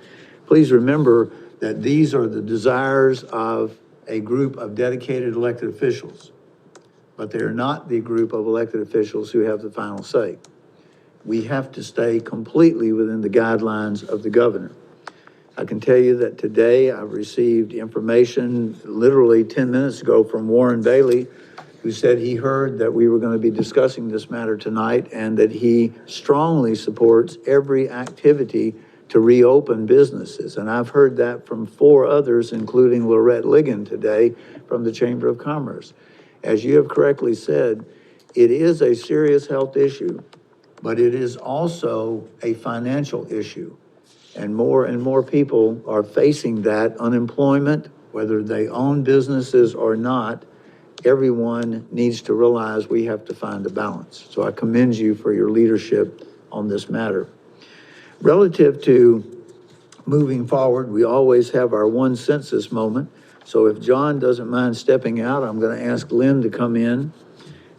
please remember that these are the desires of a group of dedicated elected officials, but they are not the group of elected officials who have the final say. We have to stay completely within the guidelines of the governor. I can tell you that today I've received information literally 10 minutes ago from Warren Bailey, who who said he heard that we were going to be discussing this matter tonight and that he strongly supports every activity to reopen businesses. And I've heard that from 4 others, including Lorette Ligon today from the Chamber of Commerce. As you have correctly said, it is a serious health issue, but it is also a financial issue. And more people are facing that unemployment, whether they own businesses or not. Everyone needs to realize we have to find a balance. So I commend you for your leadership on this matter. Relative to moving forward, we always have our one census moment. So if John doesn't mind stepping out, I'm going to ask Lynn to come in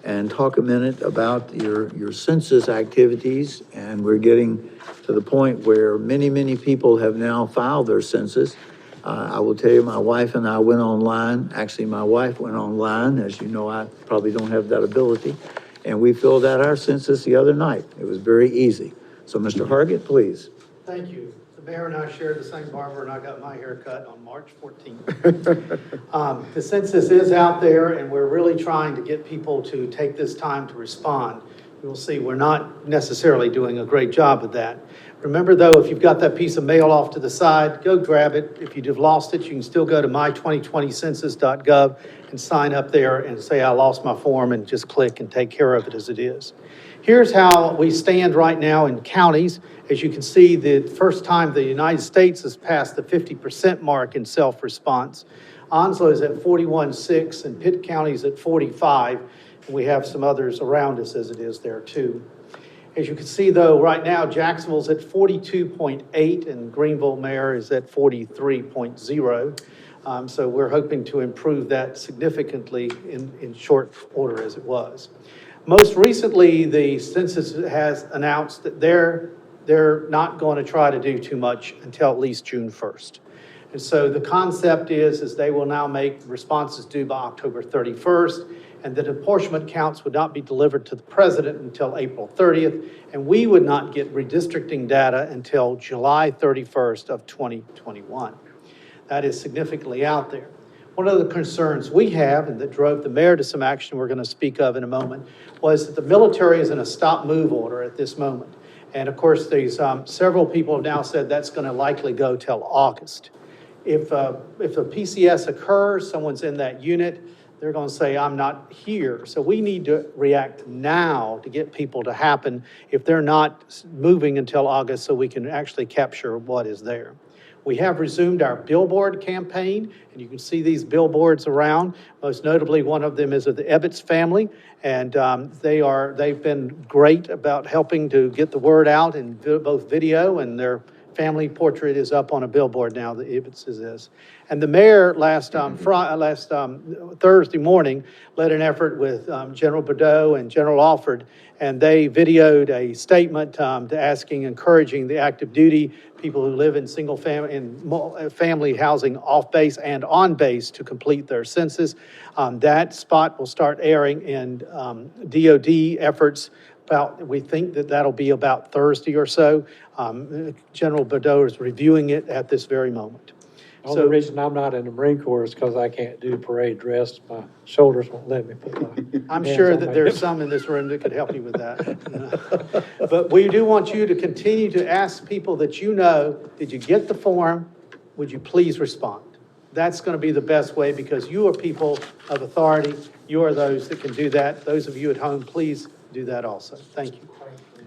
and talk a minute about your census activities. And we're getting to the point where many people have now filed their census. I will tell you, my wife and I went online. Actually, my wife went online. As you know, I probably don't have that ability. And we filled out our census the other night. It was very easy. So, Mr. Hargett, please. Thank you. The mayor and I shared the same barber, and I got my hair cut on March 14th. The census is out there, and we're really trying to get people to take this time to respond. You'll see we're not necessarily doing a great job of that. Remember, though, if you've got that piece of mail off to the side, go grab it. If you've lost it, you can still go to my2020census.gov and sign up there and say, I lost my form, and just click and take care of it as it is. Here's how we stand right now in counties. As you can see, the first time the United States has passed the 50% mark in self-response. Onslow is at 41.6 and Pitt County is at 45. And we have some others around us as it is there too. As you can see, though, right now, Jacksonville's at 42.8 and Greenville Mayor is at 43.0. So we're hoping to improve that significantly in short order as it was. Most recently, the census has announced that they're not going to try to do too much until at least June 1st. And so the concept is they will now make responses due by October 31st, and that apportionment counts would not be delivered to the president until April 30th, and we would not get redistricting data until July 31st of 2021. That is significantly out there. One of the concerns we have, and that drove the mayor to some action we're going to speak of in a moment, was that the military is in a stop-move order at this moment. And of course, these several people have now said that's going to likely go till August. If a PCS occurs, someone's in that unit, they're going to say, I'm not here. So we need to react now to get people to happen if they're not moving until August so we can actually capture what is there. We have resumed our Billboard campaign, and you can see these billboards around. Most notably, one of them is of the Ebbets family, and they've been great about helping to get the word out in both video, and their family portrait is up on a billboard now, the Ebbets is. And the mayor last Thursday morning led an effort with General Bordeaux and General Alford, and they videoed a statement encouraging the active duty people who live in single family housing off base and on base to complete their census. That spot will start airing in DOD efforts. We think that'll be about Thursday or so. General Bordeaux is reviewing it at this very moment. The only reason I'm not in the Marine Corps is because I can't do parade dress. My shoulders won't let me put my I'm hands sure on that my there's hips. some in this room that could help you with that. But we do want you to continue to ask people that you know, did you get the form? Would you please respond? That's going to be the best way because you are people of authority. You are those that can do that. Those of you at home, please do that also. Thank you.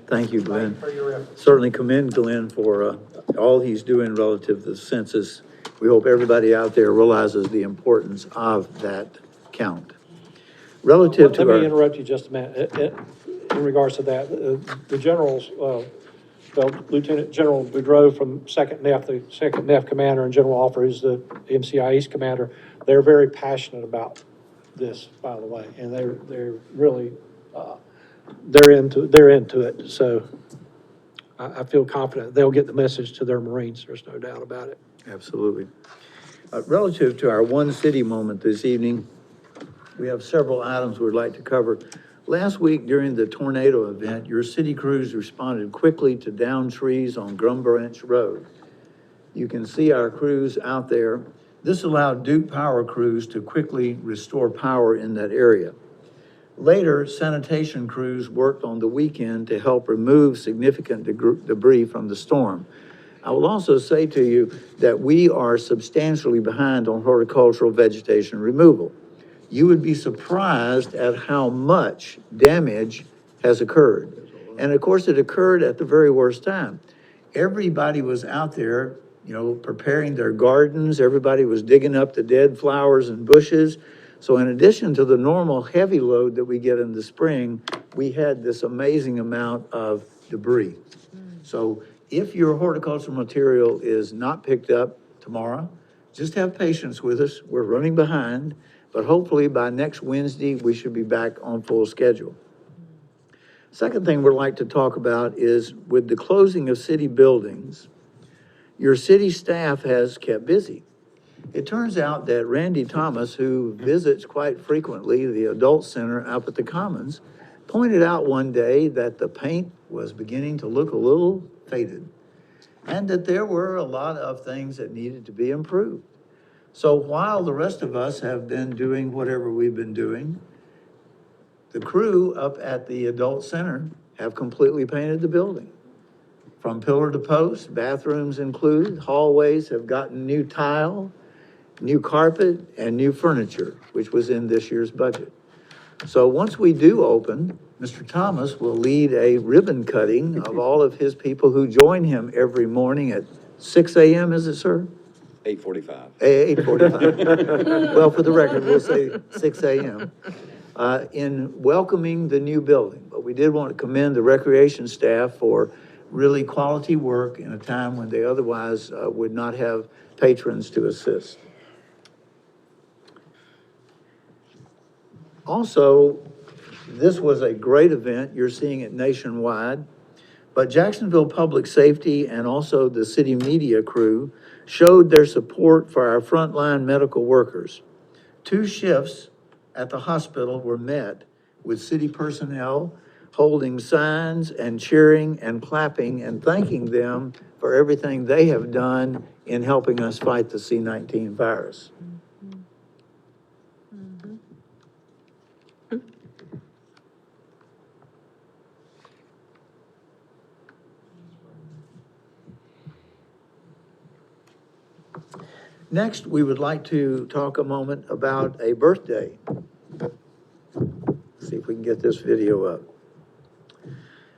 Thank you, Glenn. For your efforts. Certainly commend Glenn for all he's doing relative to the census. We hope everybody out there realizes the importance of that count. Relative to Let me our, interrupt you just a minute. In regards to that, the generals, Lieutenant General Boudreaux from Second NEF, the Second NEF commander, and General Alford, who's the MCI East commander, they're very passionate about this, by the way, and they're really they're into it. So I feel confident they'll get the message to their Marines. There's no doubt about it. absolutely. Relative to our one city moment this evening, we have several items we'd like to cover. Last week during the tornado event, your city crews responded quickly to downed trees on Grum Branch Road. You can see our crews out there. This allowed Duke Power crews to quickly restore power in that area. Later, sanitation crews worked on the weekend to help remove significant debris from the storm. I will also say to you that we are substantially behind on horticultural vegetation removal. You would be surprised at how much damage has occurred. And of course, it occurred at the very worst time. Everybody was out there, preparing their gardens. Everybody was digging up the dead flowers and bushes. So in addition to the normal heavy load that we get in the spring, we had this amazing amount of debris. So if your horticultural material is not picked up tomorrow, just have patience with us. We're running behind, but hopefully by next Wednesday, we should be back on full schedule. Second thing we'd like to talk about is with the closing of city buildings, your city staff has kept busy. It turns out that Randy Thomas, who visits quite frequently the adult center up at the Commons, pointed out one day that the paint was beginning to look a little faded and that there were a lot of things that needed to be improved. So while the rest of us have been doing whatever we've been doing, the crew up at the adult center have completely painted the building. From pillar to post, bathrooms included, hallways have gotten new tile, new carpet, and new furniture, which was in this year's budget. So once we do open, Mr. Thomas will lead a ribbon cutting of all of his people who join him every morning at 6 a.m., is it, sir? 8:45. 8:45. Well, for the record, we'll say 6 a.m. In welcoming the new building. But we did want to commend the recreation staff for really quality work in a time when they otherwise would not have patrons to assist. Also, this was a great event. You're seeing it nationwide. But Jacksonville Public Safety and also the city media crew showed their support for our frontline medical workers. 2 shifts at the hospital were met with city personnel holding signs and cheering and clapping and thanking them for everything they have done in helping us fight the C-19 virus. Next, we would like to talk a moment about a birthday. See if we can get this video up.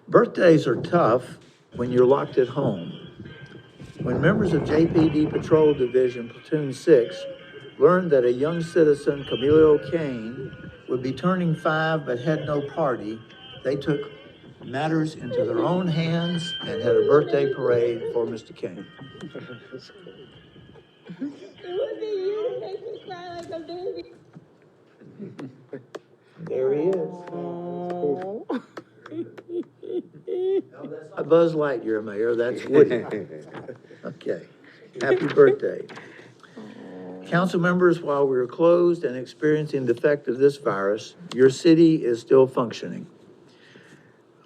Birthdays are tough when you're locked at home. When members of JPD Patrol Division Platoon 6 learned that a young citizen, Camilo Kane, would be turning 5 but had no party, they took matters into their own hands and had a birthday parade for Mr. Kane. There he is. A Buzz Lightyear, Mayor, that's Woody. Okay, happy birthday. Council members, while we're closed and experiencing the effect of this virus, your city is still functioning.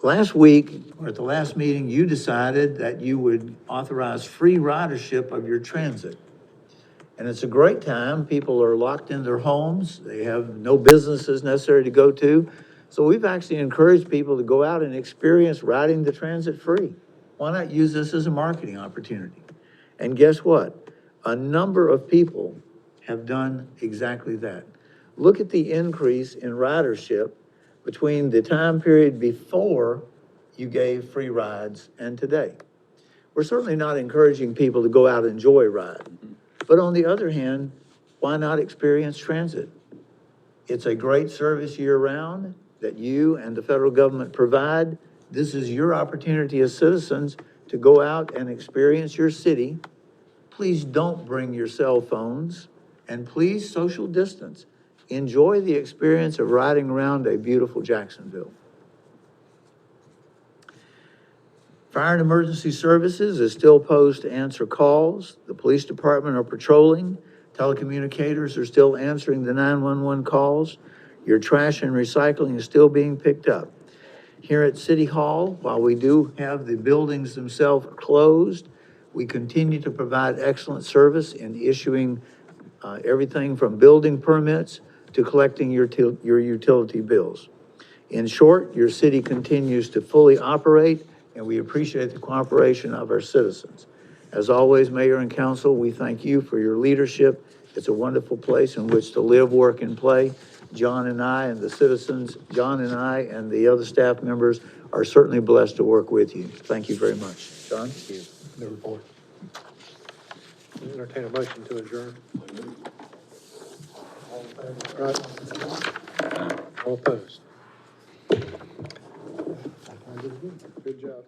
Last week, or at the last meeting, you decided that you would authorize free ridership of your transit. And it's a great time. People are locked in their homes. They have no businesses necessary to go to. So we've actually encouraged people to go out and experience riding the transit free. Why not use this as a marketing opportunity? And guess what? A number of people have done exactly that. Look at the increase in ridership between the time period before you gave free rides and today. We're certainly not encouraging people to go out and joyride. But on the other hand, why not experience transit? It's a great service year-round that you and the federal government provide. This is your opportunity as citizens to go out and experience your city. Please don't bring your cell phones, and please social distance. Enjoy the experience of riding around a beautiful Jacksonville. Fire and Emergency Services is still posed to answer calls. The police department are patrolling. Telecommunicators are still answering the 911 calls. Your trash and recycling is still being picked up. Here at City Hall, while we do have the buildings themselves closed, we continue to provide excellent service in issuing everything from building permits to collecting your utility bills. In short, your city continues to fully operate, and we appreciate the cooperation of our citizens. As always, Mayor and Council, we thank you for your leadership. It's a wonderful place in which to live, work, and play. John and I and the citizens, John and I and the other staff members are certainly blessed to work with you. Thank you very much. John? The report. Entertain a motion to adjourn. All right. All opposed. Good job.